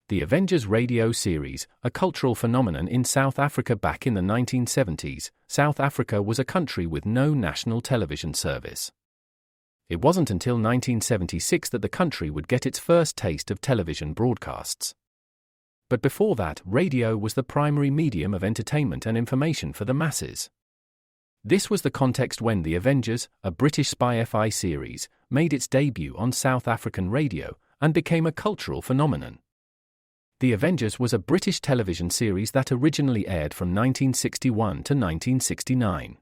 The Avengers radio series, a cultural phenomenon in South Africa back in the 1970s, South Africa was a country with no national television service. It wasn't until 1976 that the country would get its first taste of television broadcasts. But before that, radio was the primary medium of entertainment and information for the masses. This was the context when The Avengers, a British spy-fi series, made its debut on South African radio and became a cultural phenomenon. The Avengers was a British television series that originally aired from 1961 to 1969.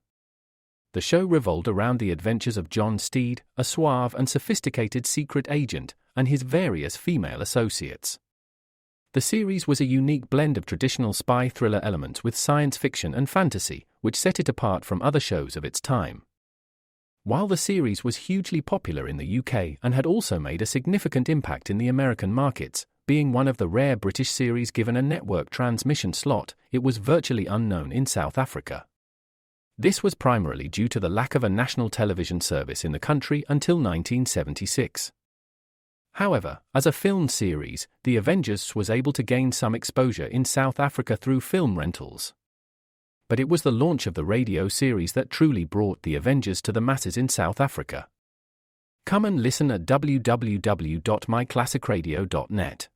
The show revolved around the adventures of John Steed, a suave and sophisticated secret agent, and his various female associates. The series was a unique blend of traditional spy thriller elements with science fiction and fantasy, which set it apart from other shows of its time. While the series was hugely popular in the UK and had also made a significant impact in the American markets, being one of the rare British series given a network transmission slot, it was virtually unknown in South Africa. This was primarily due to the lack of a national television service in the country until 1976. However, as a film series, The Avengers was able to gain some exposure in South Africa through film rentals. But it was the launch of the radio series that truly brought The Avengers to the masses in South Africa. Come and listen at www.myclassicradio.net.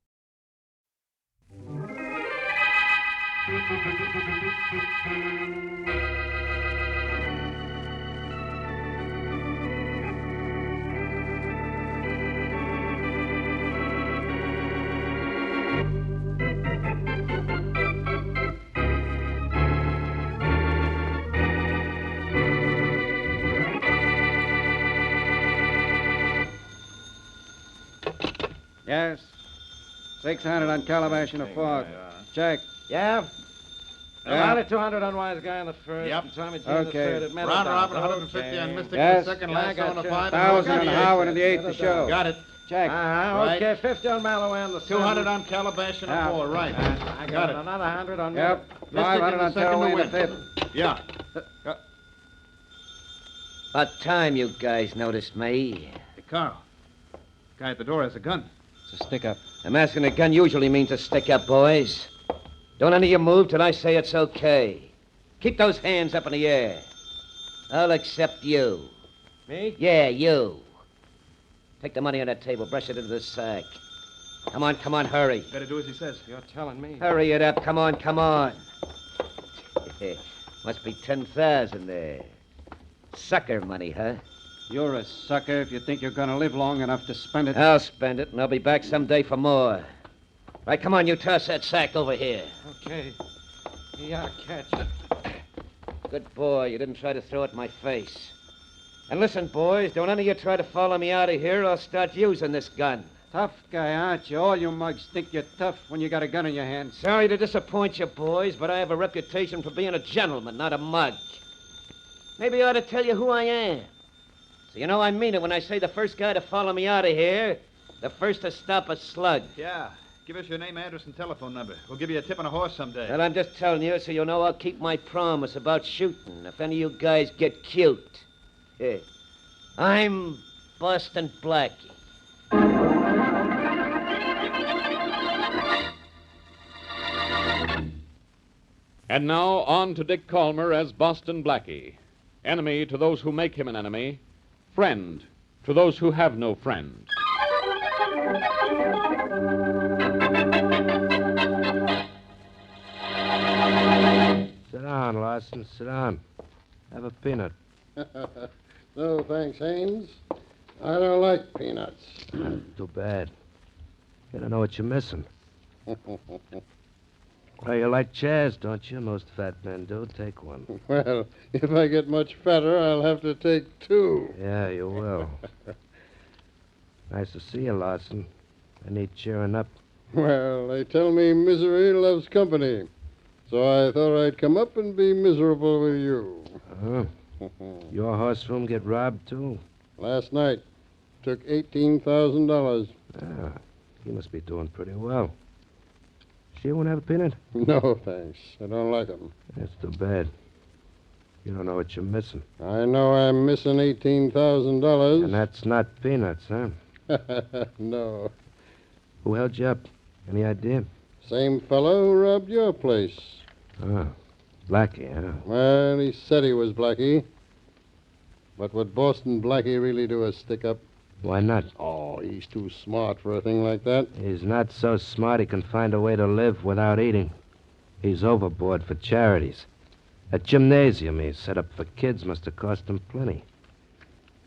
Yes. 600 on Calabash and a fork. Check. Yeah? About 200 on Wise Guy on the first. Yep. And Tommy G on the Okay. third. At Round Robin, 150 on Mystic Yes. the second, Yeah, I last got on the you. 5. 1,000 on Howard and the 8th to show. Got it. Check. Right. Okay, 50 on Mallow and the 200 on Calabash and a 4, right. I got it. Another 100 on Yep. Mystic 500 in the on second Tearaway to and the win. 5th. Yeah. About time you guys noticed me. Hey, Carl. Guy at the door has a gun. It's a stick-up. A mask and a gun usually means a stick-up, boys. Don't any of you move till I say it's okay. Keep those hands up in the air. I'll accept you. Me? Yeah, you. Take the money on that table, brush it into the sack. Come on, hurry. Better do as he says. You're telling me. Hurry it up, come on. Must be 10,000 there. Sucker money, huh? You're a sucker if you think you're going to live long enough to spend it. I'll spend it, and I'll be back someday for more. Right, come on, you toss that sack over here. Okay. Yeah, catch it. Good boy, you didn't try to throw it in my face. And listen, boys, don't any of you try to follow me out of here, or I'll start using this gun. Tough guy, aren't you? All you mugs think you're tough when you got a gun in your hand. Sorry to disappoint you, boys, but I have a reputation for being a gentleman, not a mug. Maybe I ought to tell you who I am. So you know I mean it when I say the first guy to follow me out of here, the first to stop a slug. Yeah. Give us your name, address, and telephone number. We'll give you a tip on a horse someday. Well, I'm just telling you so you'll know I'll keep my promise about shooting if any of you guys get cute. Yeah. I'm Boston Blackie. And now on to Dick Calmer as Boston Blackie. Enemy to those who make him an enemy. Friend to those who have no friend. Sit down, Larson. Sit down. Have a peanut. No, thanks, Haynes. I don't like peanuts. Too bad. You don't know what you're missing. Well, you like chairs, don't you? Most fat men do. Take one. Well, if I get much fatter, I'll have to take 2. Yeah, you will. Nice to see you, Larson. I need cheering up. Well, they tell me misery loves company. So I thought I'd come up and be miserable with you. Uh-huh. Your horseroom get robbed, too? Last night, took $18,000. Ah, you must be doing pretty well. She won't have a peanut? No, thanks. I don't like 'em. That's too bad. You don't know what you're missing. I know I'm missing $18,000. And that's not peanuts, huh? No. Who held you up? Any idea? Same fellow who robbed your place. Oh, Blackie, huh? Well, he said he was Blackie. But would Boston Blackie really do a stick-up? Why not? Oh, he's too smart for a thing like that. He's not so smart he can find a way to live without eating. He's overboard for charities. That gymnasium he set up for kids must have cost him plenty.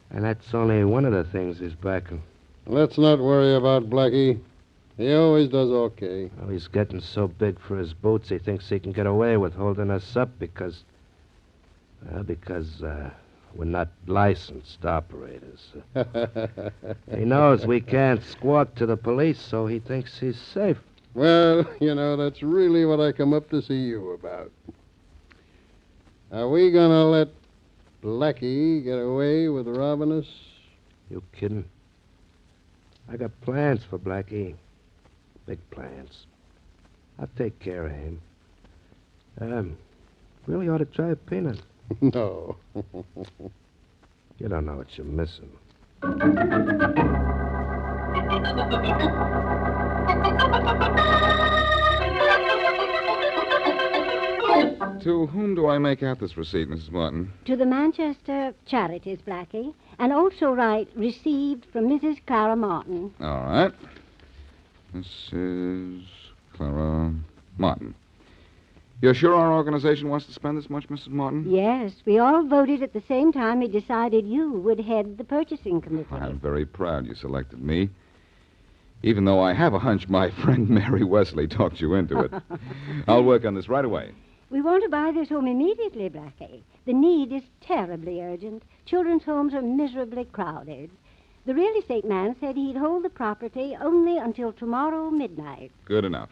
And that's only one of the things he's backing. Let's not worry about Blackie. He always does okay. Well, he's getting so big for his boots he thinks he can get away with holding us up because we're not licensed operators. He knows we can't squawk to the police, so he thinks he's safe. Well, that's really what I come up to see you about. Are we gonna let Blackie get away with robbing us? You kidding? I got plans for Blackie. Big plans. I'll take care of him. Really ought to try a peanut. No. You don't know what you're missing. To whom do I make out this receipt, Mrs. Martin? To the Manchester Charities, Blackie. And also write, received from Mrs. Clara Martin. All right. This is Clara Martin. You're sure our organization wants to spend this much, Mrs. Martin? Yes, we all voted at the same time we decided you would head the purchasing committee. I'm very proud you selected me. Even though I have a hunch my friend Mary Wesley talked you into it. I'll work on this right away. We want to buy this home immediately, Blackie. The need is terribly urgent. Children's homes are miserably crowded. The real estate man said he'd hold the property only until tomorrow midnight. Good enough.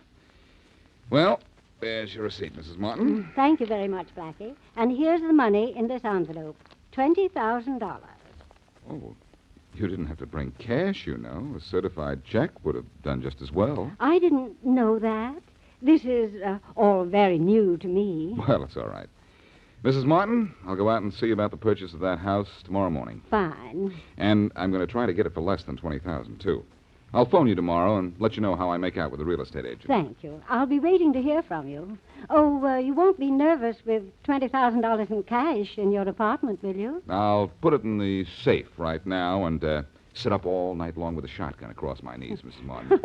Well, there's your receipt, Mrs. Martin. Thank you very much, Blackie. And here's the money in this envelope. $20,000. Oh, you didn't have to bring cash, you know. A certified check would have done just as well. I didn't know that. This is all very new to me. Well, it's all right. Mrs. Martin, I'll go out and see about the purchase of that house tomorrow morning. Fine. And I'm going to try to get it for less than $20,000, too. I'll phone you tomorrow and let you know how I make out with the real estate agent. Thank you. I'll be waiting to hear from you. Oh, you won't be nervous with $20,000 in cash in your apartment, will you? I'll put it in the safe right now and sit up all night long with a shotgun across my knees, Mrs. Martin.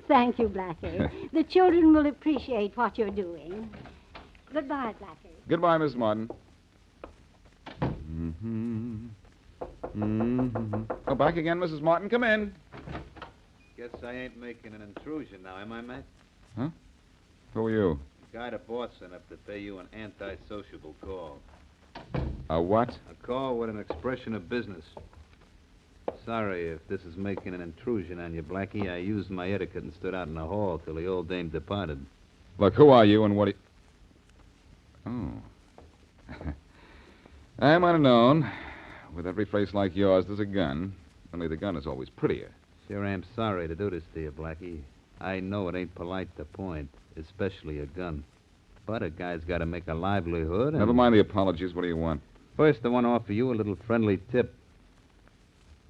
Thank you, Blackie. The children will appreciate what you're doing. Goodbye, Blackie. Goodbye, Mrs. Martin. Mm-hmm. Mm-hmm. Oh, back again, Mrs. Martin. Come in. Guess I ain't making an intrusion now, am I, Matt? Huh? Who are you? The guy the boss sent up to pay you an anti-sociable call. A what? A call with an expression of business. Sorry if this is making an intrusion on you, Blackie. I used my etiquette and stood out in the hall till the old dame departed. Look, who are you and what do you... Oh. I might have known. With every face like yours, there's a gun. Only the gun is always prettier. Sure am sorry to do this to you, Blackie. I know it ain't polite to point, especially a gun. But a guy's got to make a livelihood and... Never mind the apologies. What do you want? First, I want to offer you a little friendly tip.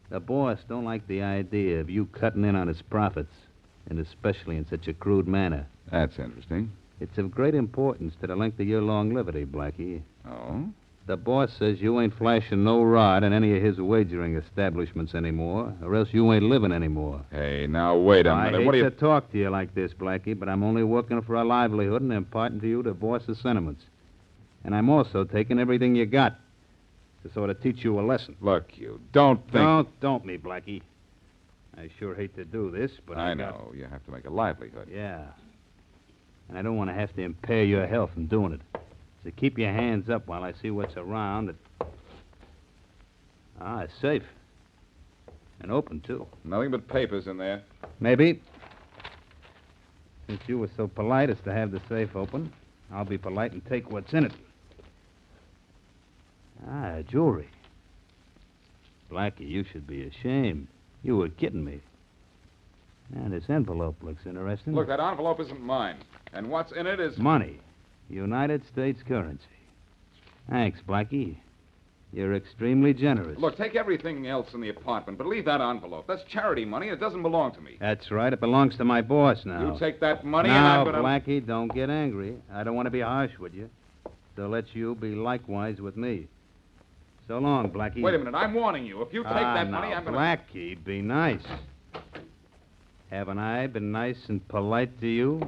The boss don't like the idea of you cutting in on his profits, and especially in such a crude manner. That's interesting. It's of great importance to the length of your longevity, Blackie. Oh? The boss says you ain't flashing no rod in any of his wagering establishments anymore, or else you ain't living anymore. Hey, now, wait a minute. I What do hate you... to talk to you like this, Blackie, but I'm only working for a livelihood and imparting to you the boss's sentiments. And I'm also taking everything you got to sort of teach you a lesson. Look, you don't think... Don't me, Blackie. I sure hate to do this, but I know. You have to make a livelihood. Yeah. And I don't want to have to impair your health in doing it. So keep your hands up while I see what's around. It's safe. And open, too. Nothing but papers in there. Maybe. Since you were so polite as to have the safe open, I'll be polite and take what's in it. Jewelry. Blackie, you should be ashamed. You were kidding me. And this envelope looks interesting. Look, that envelope isn't mine. And what's in it is... Money. United States currency. Thanks, Blackie. You're extremely generous. Look, take everything else in the apartment, but leave that envelope. That's charity money, and it doesn't belong to me. That's right. It belongs to my boss now. You take that money, and Now, I'm going to... Blackie, don't get angry. I don't want to be harsh with you. So let you be likewise with me. So long, Blackie. Wait a minute. I'm warning you. If you take that money, now, I'm going to... Blackie, be nice. Haven't I been nice and polite to you?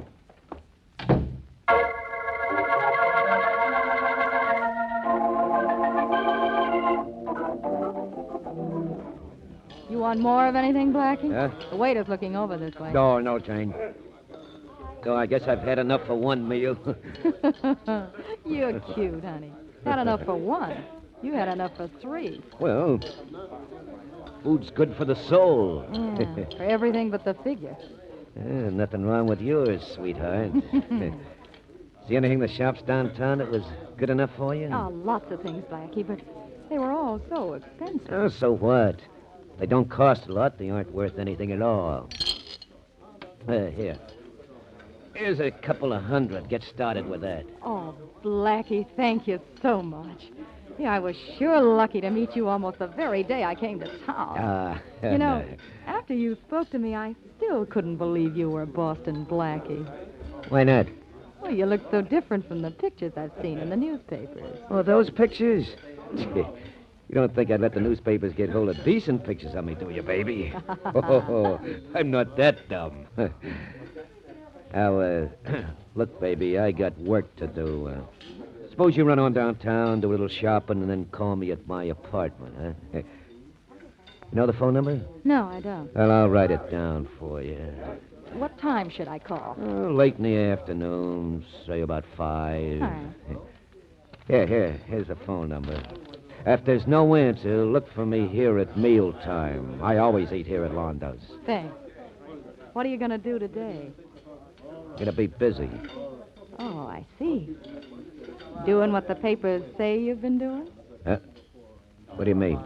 You want more of anything, Blackie? Huh? The waiter's looking over this way. No, Jane. So I guess I've had enough for one meal. You're cute, honey. Had enough for one. You had enough for three. Well, food's good for the soul. Yeah, for everything but the figure. Nothing wrong with yours, sweetheart. See anything in the shops downtown that was good enough for you? Oh, lots of things, Blackie, but they were all so expensive. Oh, so what? They don't cost a lot. They aren't worth anything at all. Here. Here's a couple of $100. Get started with that. Oh, Blackie, thank you so much. Yeah, I was sure lucky to meet you almost the very day I came to town. You know, after you spoke to me, I still couldn't believe you were Boston Blackie. Why not? Well, you look so different from the pictures I've seen in the newspapers. Oh, those pictures? You don't think I'd let the newspapers get hold of decent pictures of me, do you, baby? Oh, I'm not that dumb. Now, look, baby, I got work to do. Suppose you run on downtown, do a little shopping, and then call me at my apartment, huh? You know the phone number? No, I don't. Well, I'll write it down for you. What time should I call? Oh, late in the afternoon, say about 5. All right. Here's the phone number. If there's no answer, look for me here at mealtime. I always eat here at Londo's. Thanks. What are you going to do today? Gonna be busy. Oh, I see. Doing what the papers say you've been doing? What do you mean?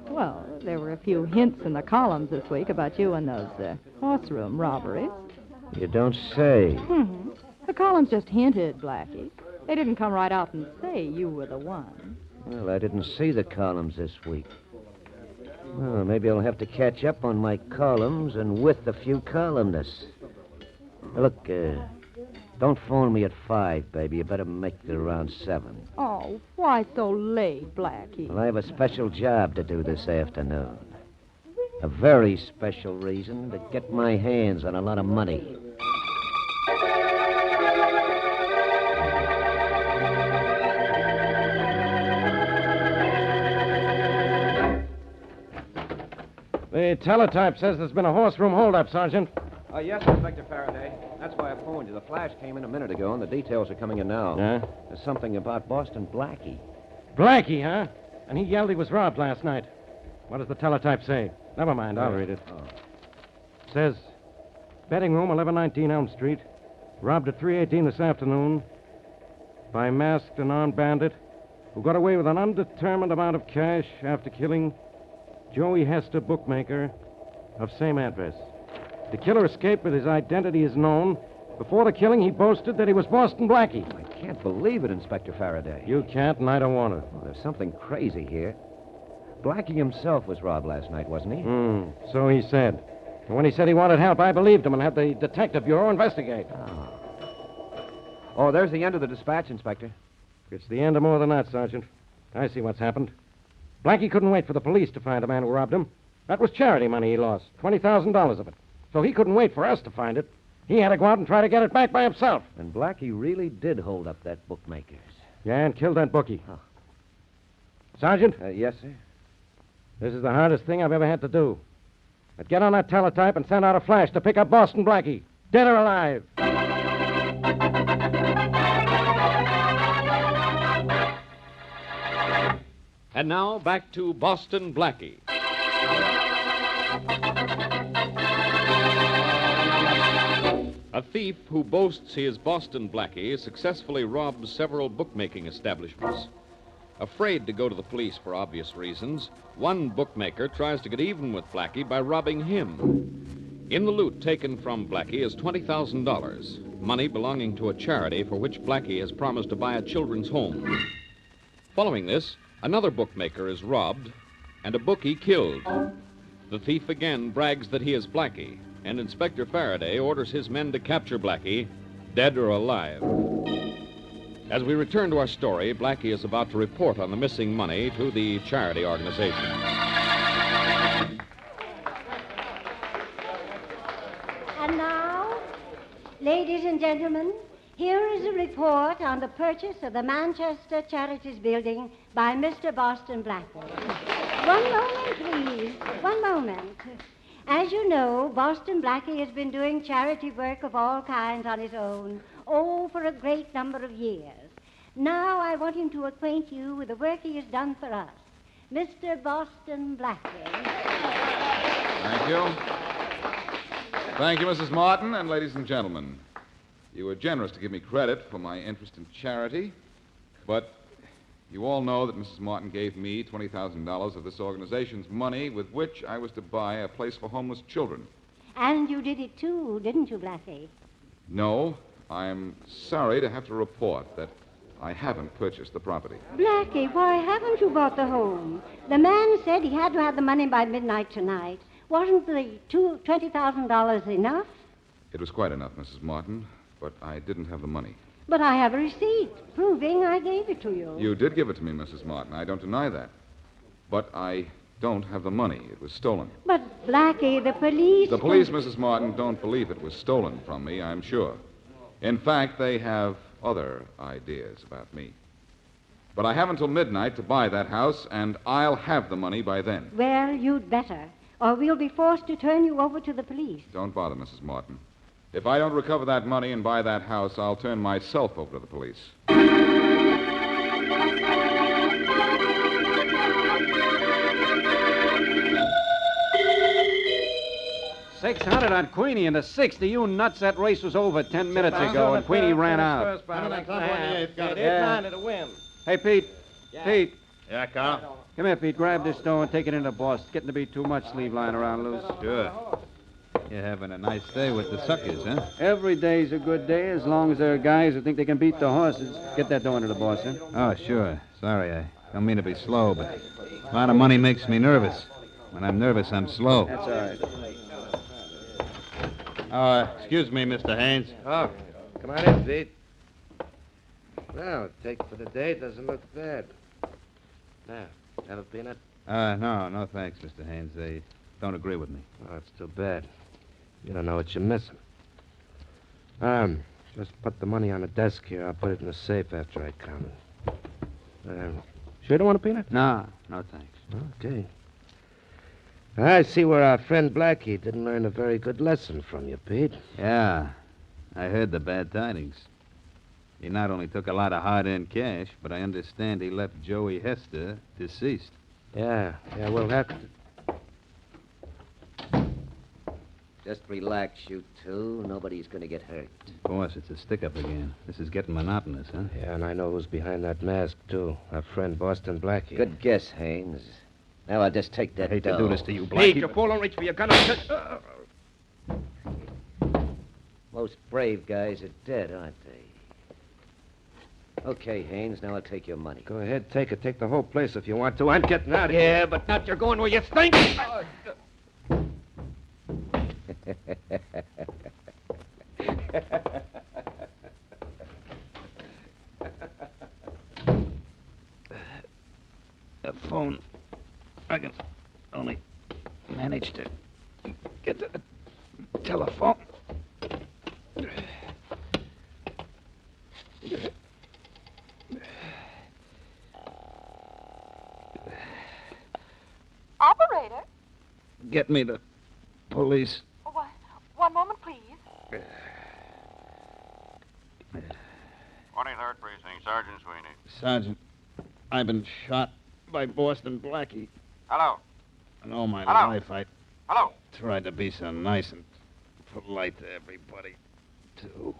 Well, there were a few hints in the columns this week about you and those Horseroom robberies. You don't say. Mm-hmm. The columns just hinted, Blackie. They didn't come right out and say you were the one. Well, I didn't see the columns this week. Well, maybe I'll have to catch up on my columns and with a few columnists. Look, don't phone me at 5, baby. You better make it around 7. Oh, why so late, Blackie? Well, I have a special job to do this afternoon. A very special reason to get my hands on a lot of money. The teletype says there's been a horseroom holdup, Sergeant. Yes, Inspector Faraday. That's why I phoned you. The flash came in a minute ago, and the details are coming in now. Yeah? There's something about Boston Blackie. Blackie, huh? And he yelled he was robbed last night. What does the teletype say? Never mind, I'll read it. Oh. It says, betting room, 1119 Elm Street. Robbed at 3:18 this afternoon by masked and armed bandit who got away with an undetermined amount of cash after killing Joey Hester, bookmaker, of same address. The killer escaped, but his identity is known. Before the killing, he boasted that he was Boston Blackie. I can't believe it, Inspector Faraday. You can't, and I don't want to. Well, there's something crazy here. Blackie himself was robbed last night, wasn't he? So he said. And when he said he wanted help, I believed him and had the Detective Bureau investigate. Oh, there's the end of the dispatch, Inspector. It's the end of more than that, Sergeant. I see what's happened. Blackie couldn't wait for the police to find the man who robbed him. That was charity money he lost, $20,000 of it. So he couldn't wait for us to find it. He had to go out and try to get it back by himself. And Blackie really did hold up that bookmaker's. Yeah, and killed that bookie. Oh. Sergeant? Yes, sir? This is the hardest thing I've ever had to do. But get on that teletype and send out a flash to pick up Boston Blackie. Dead or alive. And now, back to Boston Blackie. A thief who boasts he is Boston Blackie successfully robs several bookmaking establishments. Afraid to go to the police for obvious reasons, one bookmaker tries to get even with Blackie by robbing him. In the loot taken from Blackie is $20,000, money belonging to a charity for which Blackie has promised to buy a children's home. Following this, Another bookmaker is robbed, and a bookie killed. The thief again brags that he is Blackie, and Inspector Faraday orders his men to capture Blackie, dead or alive. As we return to our story, Blackie is about to report on the missing money to the charity organization. And now, ladies and gentlemen, here is a report on the purchase of the Manchester Charities Building by Mr. Boston Blackie. One moment, please. One moment. As you know, Boston Blackie has been doing charity work of all kinds on his own, for a great number of years. Now I want him to acquaint you with the work he has done for us. Mr. Boston Blackie. Thank you. Thank you, Mrs. Martin, and ladies and gentlemen. You were generous to give me credit for my interest in charity, but you all know that Mrs. Martin gave me $20,000 of this organization's money with which I was to buy a place for homeless children. And you did it too, didn't you, Blackie? No, I'm sorry to have to report that I haven't purchased the property. Blackie, why haven't you bought the home? The man said he had to have the money by midnight tonight. Wasn't the $20,000 enough? It was quite enough, Mrs. Martin, but I didn't have the money. But I have a receipt proving I gave it to you. You did give it to me, Mrs. Martin. I don't deny that. But I don't have the money. It was stolen. But, Blackie, the police... The police, Mrs. Martin, don't believe it was stolen from me, I'm sure. In fact, they have other ideas about me. But I have until midnight to buy that house, and I'll have the money by then. Well, you'd better, or we'll be forced to turn you over to the police. Don't bother, Mrs. Martin. If I don't recover that money and buy that house, I'll turn myself over to the police. 600 on Queenie in the 60. You nuts, that race was over 10 minutes ago, and Queenie ran out. Hey, Pete. Yeah. Pete. Yeah, Carl? Come here, Pete. Grab this dough and take it into the boss. It's getting to be too much sleeve lying around loose. Sure. You're having a nice day with the suckers, huh? Every day's a good day as long as there are guys who think they can beat the horses. Get that dough into the boss, huh? Oh, sure. Sorry, I don't mean to be slow, but a lot of money makes me nervous. When I'm nervous, I'm slow. That's all right. Excuse me, Mr. Haynes. Oh, come on in, Pete. Well, take for the day doesn't look bad. Now, have a peanut? No, thanks, Mr. Haynes. They don't agree with me. Oh, it's too bad. You don't know what you're missing. Just put the money on the desk here. I'll put it in the safe after I count it. Sure don't want a peanut? No, thanks. Okay. I see where our friend Blackie didn't learn a very good lesson from you, Pete. Yeah, I heard the bad tidings. He not only took a lot of hard-earned cash, but I understand he left Joey Hester deceased. Yeah, we'll have to... Just relax, you two. Nobody's going to get hurt. Boss, it's a stick-up again. This is getting monotonous, huh? Yeah, and I know who's behind that mask, too. Our friend Boston Blackie. Good guess, Haynes. Now I'll just take that I hate dough. to do this to you, Blackie. Pete, you fool, don't reach for your gun. Most brave guys are dead, aren't they? Okay, Haynes, now I'll take your money. Go ahead, take it. Take the whole place if you want to. I'm getting out of here. Yeah, but not you're going where you think. The phone. I can only manage to get the telephone. Operator? Get me the police. One moment, please. 23rd Precinct, Sergeant Sweeney. Sergeant, I've been shot by Boston Blackie. Hello? And all my Hello? life I Hello? tried to be so nice and polite to everybody, too.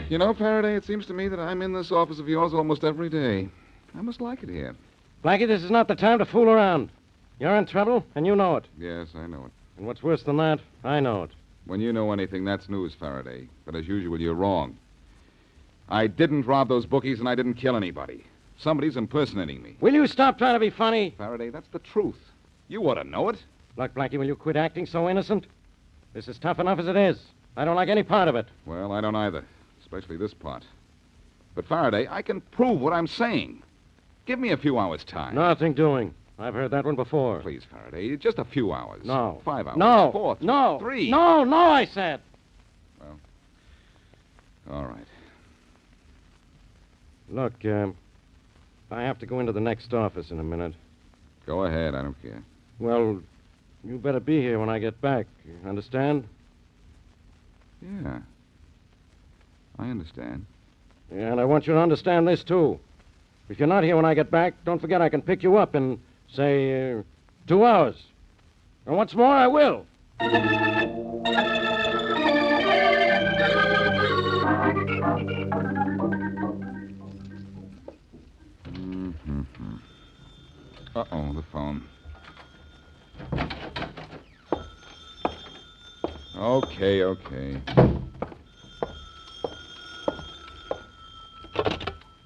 You know, Faraday, it seems to me that I'm in this office of yours almost every day. I must like it here. Blackie, this is not the time to fool around. You're in trouble, and you know it. Yes, I know it. And what's worse than that, I know it. When you know anything, that's news, Faraday. But as usual, you're wrong. I didn't rob those bookies, and I didn't kill anybody. Somebody's impersonating me. Will you stop trying to be funny? Faraday, that's the truth. You ought to know it. Look, Blackie, will you quit acting so innocent? This is tough enough as it is. I don't like any part of it. Well, I don't either, especially this part. But, Faraday, I can prove what I'm saying. Give me a few hours' time. Nothing doing. I've heard that one before. Please, Faraday, just a few hours. No. 5 hours. No. 4, No. 3. No, I said. Well, all right. Look, I have to go into the next office in a minute. Go ahead, I don't care. Well, you better be here when I get back. You understand? Yeah. I understand. Yeah, and I want you to understand this, too. If you're not here when I get back, don't forget I can pick you up in, say, 2 hours. And what's more, I will. Uh-oh, the phone. Okay.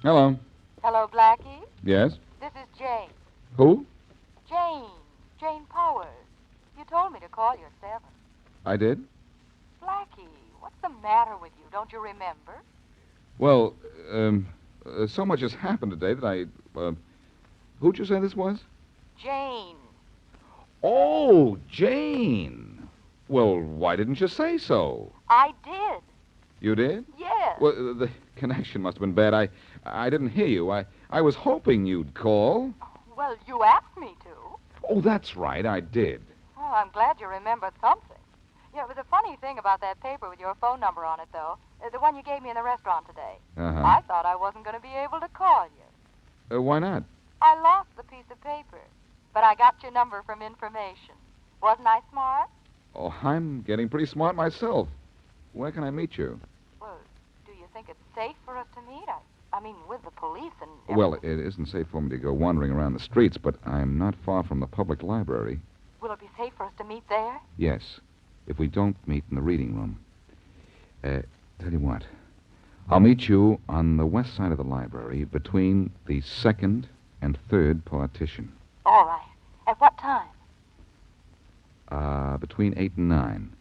Hello. Hello, Blackie. Yes? This is Jane. Who? Jane Powers. You told me to call you at 7. I did? Blackie, what's the matter with you? Don't you remember? Well, so much has happened today that who'd you say this was? Jane. Oh, Jane. Well, why didn't you say so? I did. You did? Yes. Well, the connection must have been bad. I didn't hear you. I was hoping you'd call. Well, you asked me to. Oh, that's right, I did. Oh, I'm glad you remembered something. Yeah, but the funny thing about that paper with your phone number on it, though, the one you gave me in the restaurant today, Uh-huh. I thought I wasn't going to be able to call you. Why not? I lost the piece of paper, but I got your number from information. Wasn't I smart? Oh, I'm getting pretty smart myself. Where can I meet you? Well, do you think it's safe for us to meet? I mean, with the police and... Well, it isn't safe for me to go wandering around the streets, but I'm not far from the public library. Will it be safe for us to meet there? Yes, if we don't meet in the reading room. Tell you what, I'll meet you on the west side of the library between the second and third partition. All right. At what time? Between 8 and 9.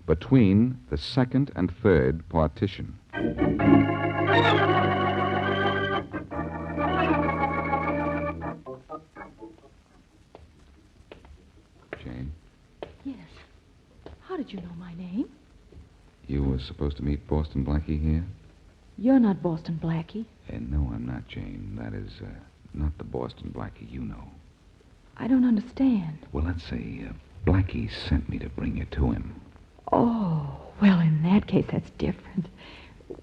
Between the second and third partition. Jane, Yes. How did you know my name? you were supposed to meet Boston Blackie here? You're not Boston Blackie. No, I'm not, Jane. That is not the Boston Blackie you know. I don't understand. Well, let's say Blackie sent me to bring you to him. Oh, well, in that case, that's different.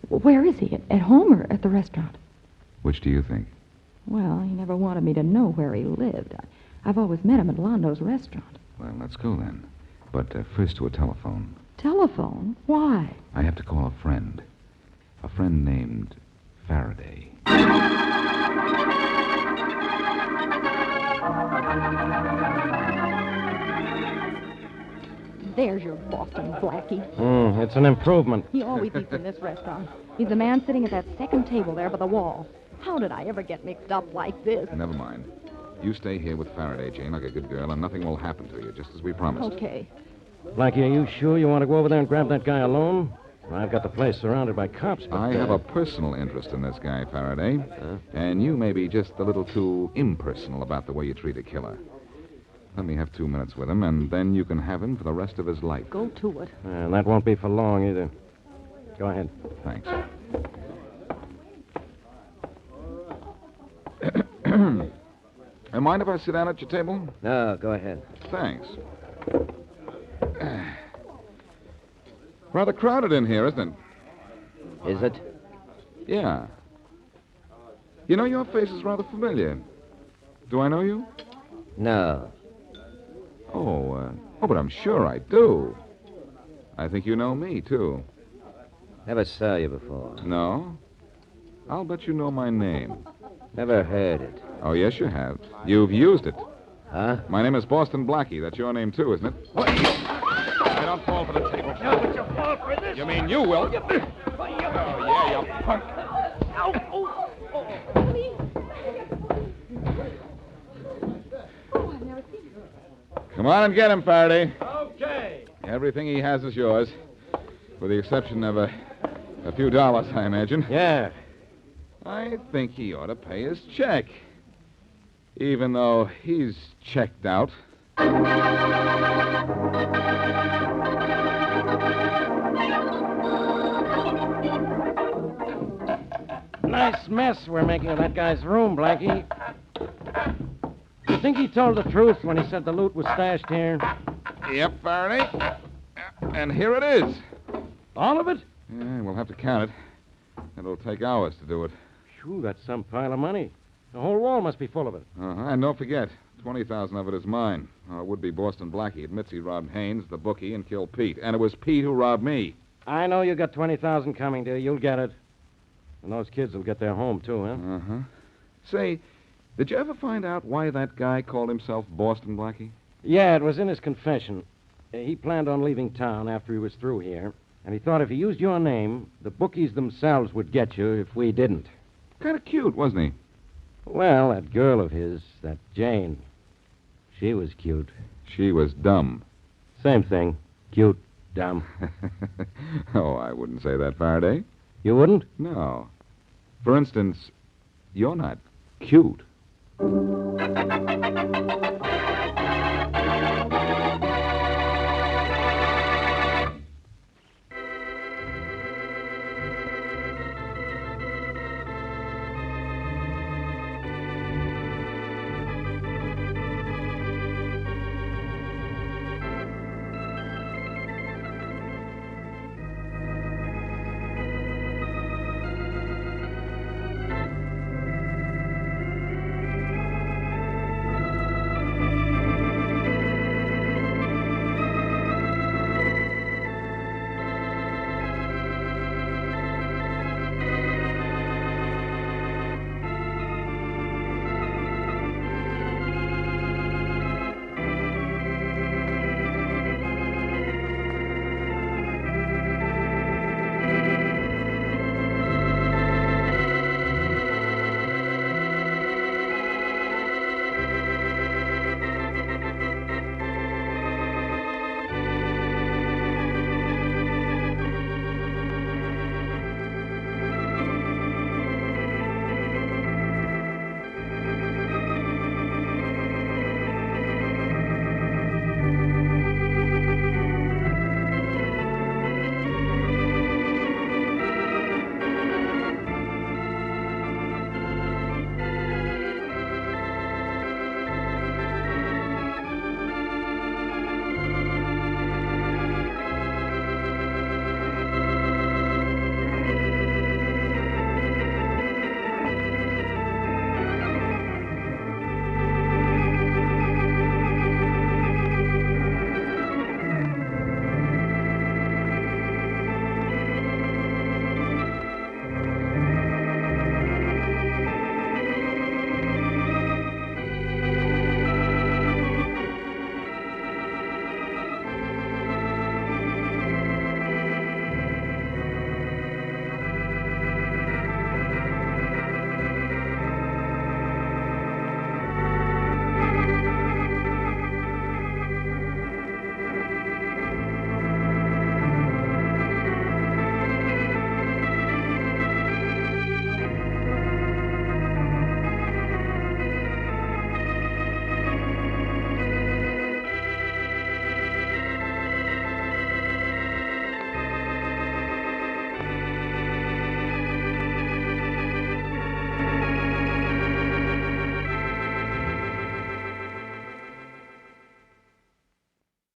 Where is he? At home or at the restaurant? Which do you think? Well, he never wanted me to know where he lived. I've always met him at Londo's restaurant. Well, let's go then. But first to a telephone. Telephone? Why? I have to call a friend. A friend named Faraday. There's your Boston Blackie. It's an improvement. He always eats in this restaurant. He's the man sitting at that second table there by the wall. How did I ever get mixed up like this? Never mind. You stay here with Faraday, Jane, like a good girl, and nothing will happen to you, just as we promised. Okay. Blackie, are you sure you want to go over there and grab that guy alone? I've got the place surrounded by cops, but... I have a personal interest in this guy, Faraday. And you may be just a little too impersonal about the way you treat a killer. Let me have 2 minutes with him, and then you can have him for the rest of his life. Go to it. And that won't be for long, either. Go ahead. Thanks. Mind if I sit down at your table? No, go ahead. Thanks. Rather crowded in here, isn't it? Is it? Yeah. You know, your face is rather familiar. Do I know you? No. Oh, but I'm sure I do. I think you know me, too. Never saw you before. No? I'll bet you know my name. Never heard it. Oh, yes, you have. You've used it. Huh? My name is Boston Blackie. That's your name, too, isn't it? I don't fall for the table. No, but you fall for this. You mean you will? Oh, yeah, you punk. Come on and get him, Faraday. Okay. Everything he has is yours, with the exception of a few dollars, I imagine. Yeah. I think he ought to pay his check, even though he's checked out. Nice mess we're making of that guy's room, Blackie. You think he told the truth when he said the loot was stashed here? Yep, Faraday. And here it is. All of it? Yeah, we'll have to count it. It'll take hours to do it. Phew, that's some pile of money. The whole wall must be full of it. And don't forget, 20,000 of it is mine. It would be Boston Blackie admits he robbed Haynes, the bookie, and killed Pete. And it was Pete who robbed me. I know you got 20,000 coming, dear. You'll get it. And those kids will get their home, too, huh? Uh-huh. Say, did you ever find out why that guy called himself Boston Blackie? Yeah, it was in his confession. He planned on leaving town after he was through here. And he thought if he used your name, the bookies themselves would get you if we didn't. Kind of cute, wasn't he? Well, that girl of his, that Jane, she was cute. She was dumb. Same thing. Cute, dumb. Oh, I wouldn't say that, Faraday. You wouldn't? No. For instance, you're not cute.